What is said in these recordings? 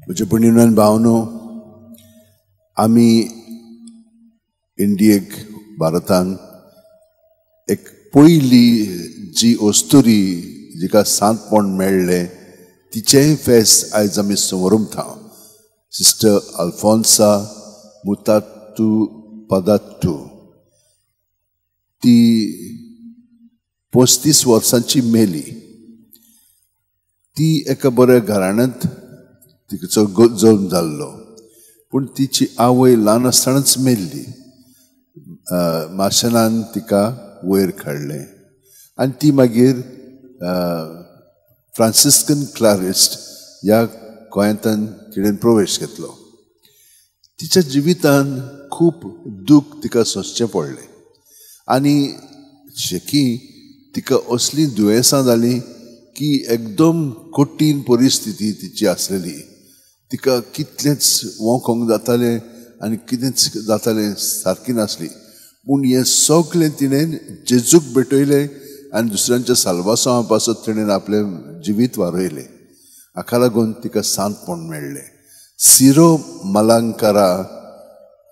म्हजे भयणीनो आनी भावनो, आमी इंडियेक भारतान एक पयली जी ओस्तुरी जिका सांतपण मेळ्ळें तिचेय फेस्त आयज आमी समोरुंक सिस्टर अल्फोन्सा मुतातू पदातू ती 35 वर्सांची मेली. ती एका बऱ्या घराण्यांत तिचो जल्म जाल्लो, पूण तिची आवय ल्हान आसतनाच मेल्ली. माशेलान तिका वयर काडलें आनी ती मागीर फ्रांसिस्कन क्लारिस्ट ह्या गोंयांतान तिणेन प्रवेश घेतलो. तिच्या जिवितान खूब दूख तिका सोंसचें पडलें आनी शेकी तिका असली दुयेंसां जाली की एकदम कठीण परिस्थिती तिची आसलेली. तिका कितलेंच वोखोंक जातालें आनी कितेंच जातालें सारकी नासली. पूण हें सगळें तिणें जेजूक भेटयलें आनी दुसऱ्यांच्या साल्वासांवा पासत तिणेन आपलें जिवीत वारयलें. हाका लागून तिका सांतपण मेळ्ळें. सिरो मलांकारा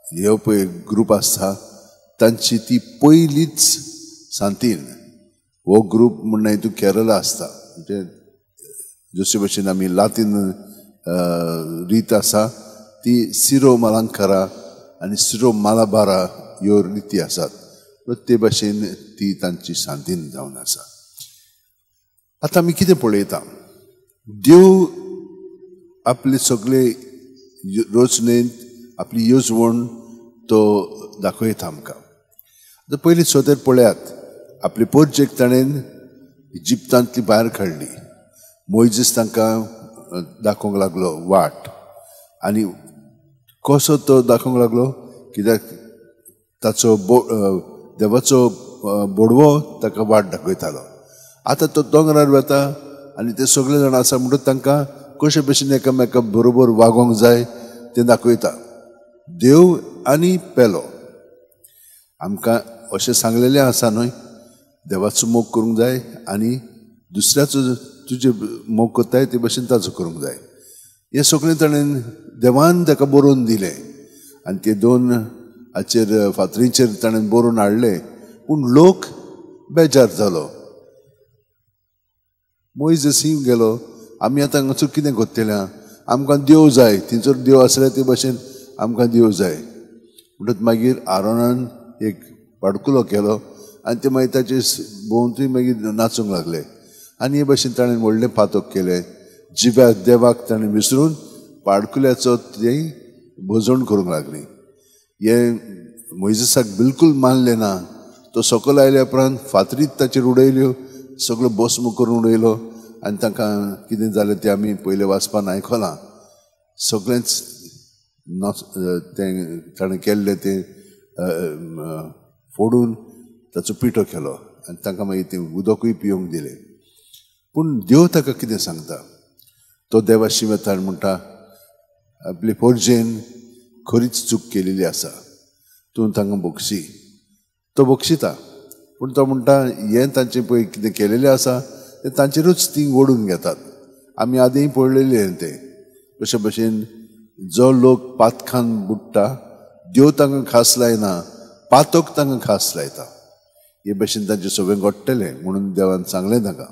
हे पळय ग्रूप आसता तांची ती पयलीच सांतीन. हो ग्रूप म्हणना हितून केरला आसता, म्हणजे जशे भशेन आमी लातीन रीत आसा ती सिरो मलांकारा आनी सिरो मालाबारा ह्यो रिती आसात. ते भाशेन ती तांची सांतीन जावन आसा. आतां आमी कितें पळयता, देव आपले सगळे रचनेंत आपली येजवण तो दाखयता आमकां. आतां पयलीं सोदेर पळयात, आपले पोरजेक ताणेन इजिप्तांतली भायर काडली. मोइजीस तांकां दाखोवंक लागलो वाट, आनी कसो तो दाखोवंक लागलो कित्याक ताचो देवाचो बोडवो ताका वाट दाखयतालो. आतां तो दोंगरार वता आनी ते सगळे जाण आसा म्हणटच तांकां कशे भशेन एकामेका बरोबर वागोंक जाय तें दाखयता. देव आनी पेलो आमकां अशें सांगलेलें आसा न्हय, देवाचो मोग करूंक जाय आनी दुसऱ्याचो तुजे मोग करताय ते भशेन ताचो करूंक जाय. हें सगळें ताणें देवान ताका बरोवन दिलें आनी ते 2 हाचेर फातरीचेर ताणें बरोवन हाडलें. पूण लोक बेजार जालो. मोइजेसी गेलो, आमी आतां हांगासर कितें कोत्तलें, आमकां देव जाय, थंयसर देव आसले ते भशेन आमकां देव जाय. म्हणटच मागीर आरोनान एक पाडकुलो केलो आनी ते मागीर ताचे भोंवतणी मागीर नाचूंक लागले. आनी हे भशेन ताणें व्हडलें पातक केलें. जिव्या देवाक ताणें विसरून पाडकुल्याचो ती भोजवण करूंक लागली. हे मोइजेसाक बिलकूल मानलें ना. तो सकयल आयल्या उपरांत फातरीत ताचेर उडयल्यो, सगळो भस्म करून उडयलो आनी तांकां कितें जालें तें आमी पयलें वाचपान आयकलां. सगळेंच तें ताणें केल्लें तें फोडून ताचो पिठो केलो आनी तांकां मागीर तें उदकूय पिवंक दिलें. पूण देव ताका कितें सांगता, तो देवाशी वता आनी म्हणटा आपले पोरजेन खरीच चूक केलेली आसा, तूं तांकां बक्षी. तो बक्षिता, पूण तो म्हणटा हें तांचें पळय कितें केलेलें आसा तें तांचेरूच तीं ओडून घेतात. आमी आदीं पळयलेलें तें कशे भशेन जो लोक पातकान बुडटा देव तांकां खास लायना, पातक तांकां खास लायता. हे भशेन तांचें सगळें घडटलें म्हणून देवान सांगलें ताका.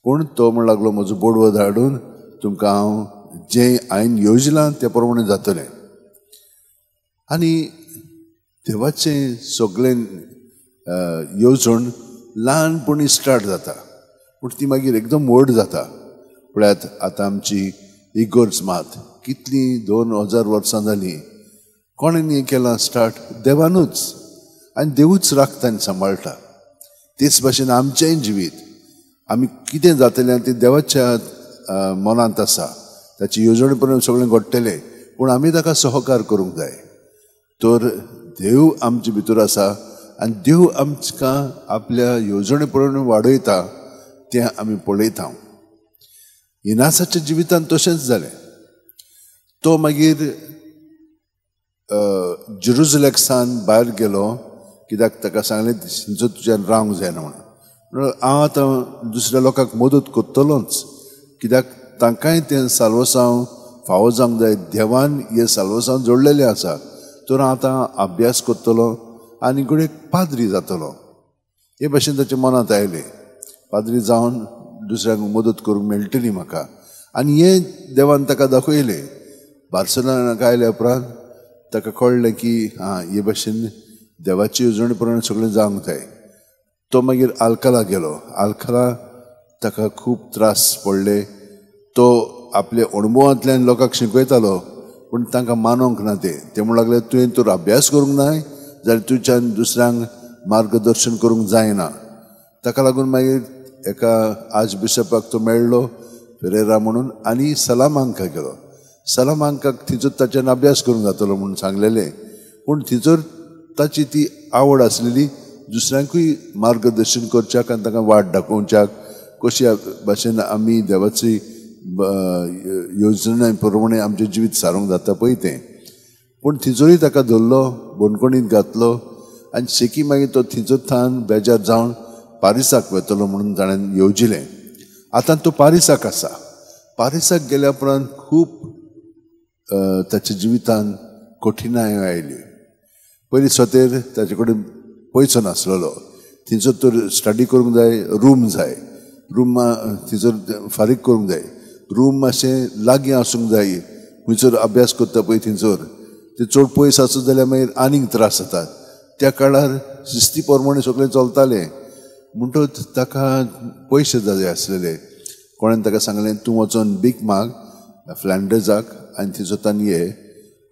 पूण तो म्हण लागलो म्हजो बोडवो धाडून तुमकां हांव जें हांवें येवजलां त्या प्रमाणे जातलें. आनी देवाचें सगळें येवजण ल्हानपणी स्टार्ट जाता पूण ती मागीर एकदम व्हड जाता. पळयात आतां आमची इगोर्ज मात कितली 2000 वर्सां जालीं. कोणें हें केलां स्टार्ट? देवानूच. आनी देवूच राखता आनी सांबाळटा. तेच भाशेन आमचेंय जिवीत आमी कितें जातलें तें देवाच्या मनांत आसा. ताची येवजणे पर्यंत सगळें घडटलें पूण आमी ताका सहकार करूंक जाय. तर देव आमचे भितर आसा आनी देव आमकां आपल्या येवजणे पर्यंत वाडयता तें आमी पळयता. इनासाच्या जिवितांत तशेंच जालें. तो मागीर जेरुसलेम सान भायर गेलो कित्याक ताका सांगलें थंयसर तुज्यान रावंक जायना म्हणून. हांव आतां दुसऱ्या लोकांक मदत करतलोच कित्याक तांकांय तें साल्वसांव फावो जावंक जाय. देवान हे साल्वसान जोडलेलें आसा. तर आतां अभ्यास करतलो आनी घडये पाद्री जातलो. हे भाशेन ताच्या मनांत आयलें. पाद्री जावन दुसऱ्यांक मदत करूंक मेळटली म्हाका. आनी हे देवान ताका दाखयलें. बार्सेलोनाक आयल्या उपरांत ताका कळ्ळें की हे भाशेन देवाची येवजणे प्रमाणे सगळें जावंक जाय. तो मागीर आल्काला गेलो. आल्काला ताका खूब त्रास पडले. तो आपल्या अणभवांतल्यान लोकांक शिकयतालो पूण तांकां मानोंक ना. ते म्हणूंक लागले तुवें तर अभ्यास करूंक नाय जाल्यार तुज्यान दुसऱ्यांक मार्गदर्शन करूंक जायना. ताका लागून मागीर एका आज बिशपाक तो मेळ्ळो पेरेरा म्हणून आनी सलामांका गेलो. सलामांकाक थंयसर ताच्यान अभ्यास करूंक जातलो म्हणून सांगलेलें. पूण थंयसर ताची ती आवड आसलेली दुसऱ्यांकूय मार्गदर्शन करच्याक आनी तांकां वाट दाखोवच्याक कशा भाशेन आमी देवाची योजने प्रमाणे आमचें जिवीत सारूंक जाता पळय तें. पूण थंयसरूय ताका धरलो, बोणकोणींत घातलो आनी शेकी मागीर तो थंयसर थान बेजार जावन पारिसाक वतलो म्हणून ताणें येवजिलें. आतां तो पारिसाक आसा. पारिसाक गेल्या उपरांत खूब ताच्या जिवितान कठिनाय आयली. पयलीं स्वतेर ताचे कडेन पयसो नासलेलो. थंयसर तर स्टडी करूंक जाय, रूम जाय. रूम थंयसर फारीक करूंक जाय. रूम मातशें लागीं आसूंक जाय. खंयसर अभ्यास करता पळय थंयसर ते चड पयस आसत जाल्यार मागीर आनीक त्रास जातात. त्या शिस्ती प्रमाणे सगळें चलतालें. म्हणटच ताका पयशे जाय आसलेले. कोणें ताका सांगलें तूं वचोन भीक माग फ्लॅंडर्साक आनी थंयसर ये.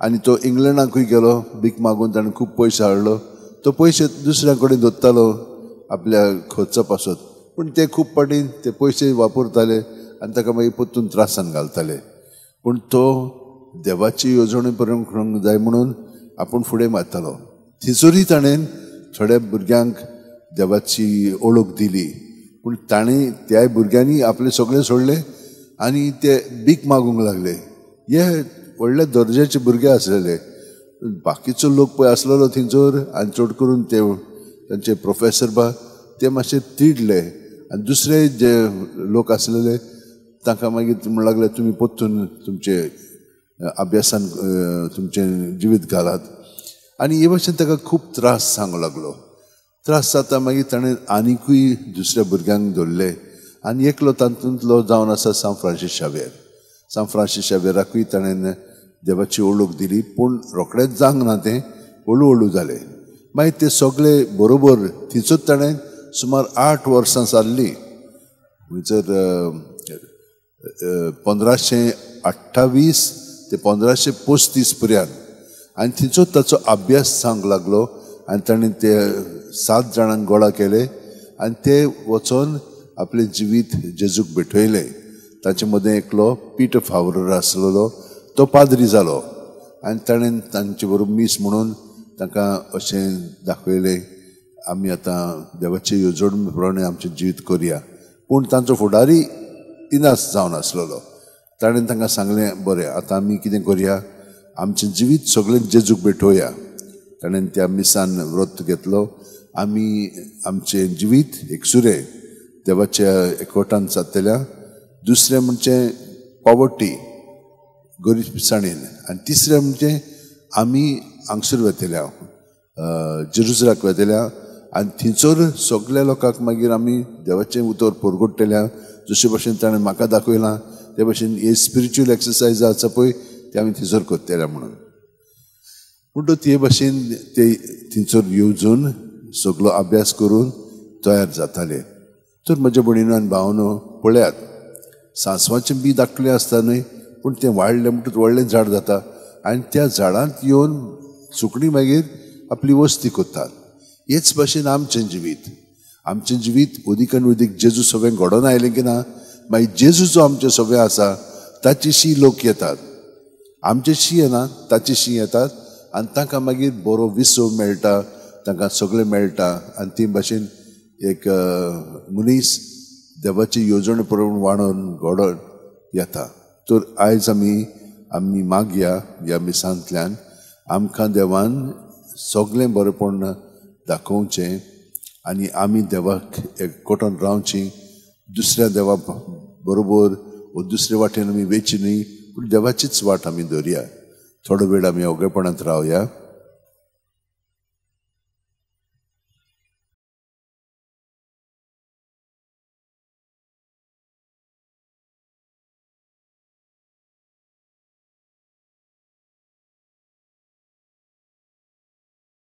आनी तो इंग्लंडाकूय गेलो भीक मागून. ताणें खूब पयशे हाडलो. तो पयशे दुसऱ्या कडेन दवरतालो आपल्या खर्चा पासत. पूण ते खूब पाटीन ते पयशे वापरताले आनी ताका मागीर परतून त्रासान घालताले. पूण तो देवाची येवजणे करूंक जाय म्हणून आपूण फुडें मारतालो. थंयसरूय ताणें थोड्या भुरग्यांक देवाची ओळख दिली. पूण ताणें त्या भुरग्यांनी आपले सगळें सोडलें आनी ते भीक मागूंक लागले. हे व्हडले दर्जाचे भुरगे आसलेले. बाकीचो लोक पळय आसलेलो थंयसर आनी चड करून ते तांचे प्रोफेसर ते मातशे तिडले. आनी दुसरे जे लोक आसलेले तांकां मागीर म्हणूंक लागले तुमी परतून तुमचे अभ्यासान तुमचें जिवीत घालात. आनी हे भाशेन ताका खूब त्रास सांगूंक लागलो. त्रास जाता मागीर ताणें आनिकूय दुसऱ्या भुरग्यांक धरले आनी एकलो तातूंतलो जावन आसा सांव फ्रांसीस शावेर. सांव फ्रांसीस शावेराकूय ताणें देवाची ओळख दिली. पूण रोखडेंच जावंक ना तें, हळू हळू जालें. मागीर ते सगळे बरोबर थंयसर ताणें सुमार 8 वर्सां जाल्लीं. थंयसर 1528 ते 1535 पर्यंत. आनी थंयसर ताचो अभ्यास जावंक लागलो आनी ताणें ते 7 जाणांक गोळा केले आनी ते वचोन आपलें जिवीत जेजूक भेटयलें. ताचे मदें एकलो पीटर फावरर आसलेलो. तो पाद्री जालो आनी ताणें तांचे बरोबर मीस म्हणून तांकां अशें दाखयलें आमी आतां देवाचे येवजण प्रमाणे आमचें जिवीत करुया. पूण तांचो फुडारी इनास जावन आसलेलो. ताणें तांकां सांगलें बरें आतां आमी कितें करुया, आमचें जिवीत सगळें जेजूक भेटोवया. ताणें त्या मिसान व्रत घेतलो. आमी आमचें जिवीत एकसुरें देवाच्या एकवटान सादलेल्या. दुसरें म्हणजे पॉवर्टी गरीबसाणीन. आनी तिसरें म्हणजे आमी हांगसर वतल्या जेरुसलाक वतल्या आनी थंयसर सगळ्या लोकांक मागीर आमी देवाचें उतर परगट्टल्या. जशे भशेन ताणें म्हाका दाखयलां ते भशेन हे स्पिरिच्युअल एक्सरसायज आसा पळय ते आमी थंयसर करतल्या म्हणून. म्हणटच हे भशेन ते थंयसर येवजून सगळो अभ्यास करून तयार जाताले. तर म्हज्या भयणीनो आनी भावनो पळयात, सांसवाचें बी धाकलें आसता न्हय, पूण तें वाडलें म्हणटच व्हडलें झाड जाता आनी त्या झाडांत येवन सुकणीं मागीर आपली वस्ती करतात. हेच भशेन आमचें जिवीत. आमचें जिवीत उदीक आनी उदीक जेजू सगळें घडोवन आयलें की ना, मागीर जेजू जो आमचें सगळें आसा ताची शी लोक येतात. आमचें शी येना, ताची शी येतात आनी तांकां मागीर बरो विसव मेळटा, तांकां सगळें मेळटा आनी ते भाशेन एक मनीस देवाची येवजण प्रमाणे वाडोवन घडोवन येता. तर आयज आमी मागया ह्या मिसांतल्यान आमकां देवान सगळें बरेंपण दाखोवचें आनी आमी देवाक एकवटान रावचीं. दुसऱ्या देवा बरोबर व दुसरे वाटेन आमी वेची न्ही, पूण देवाचीच वाट आमी धरया. थोडो वेळ आमी ओगेपणांत रावया.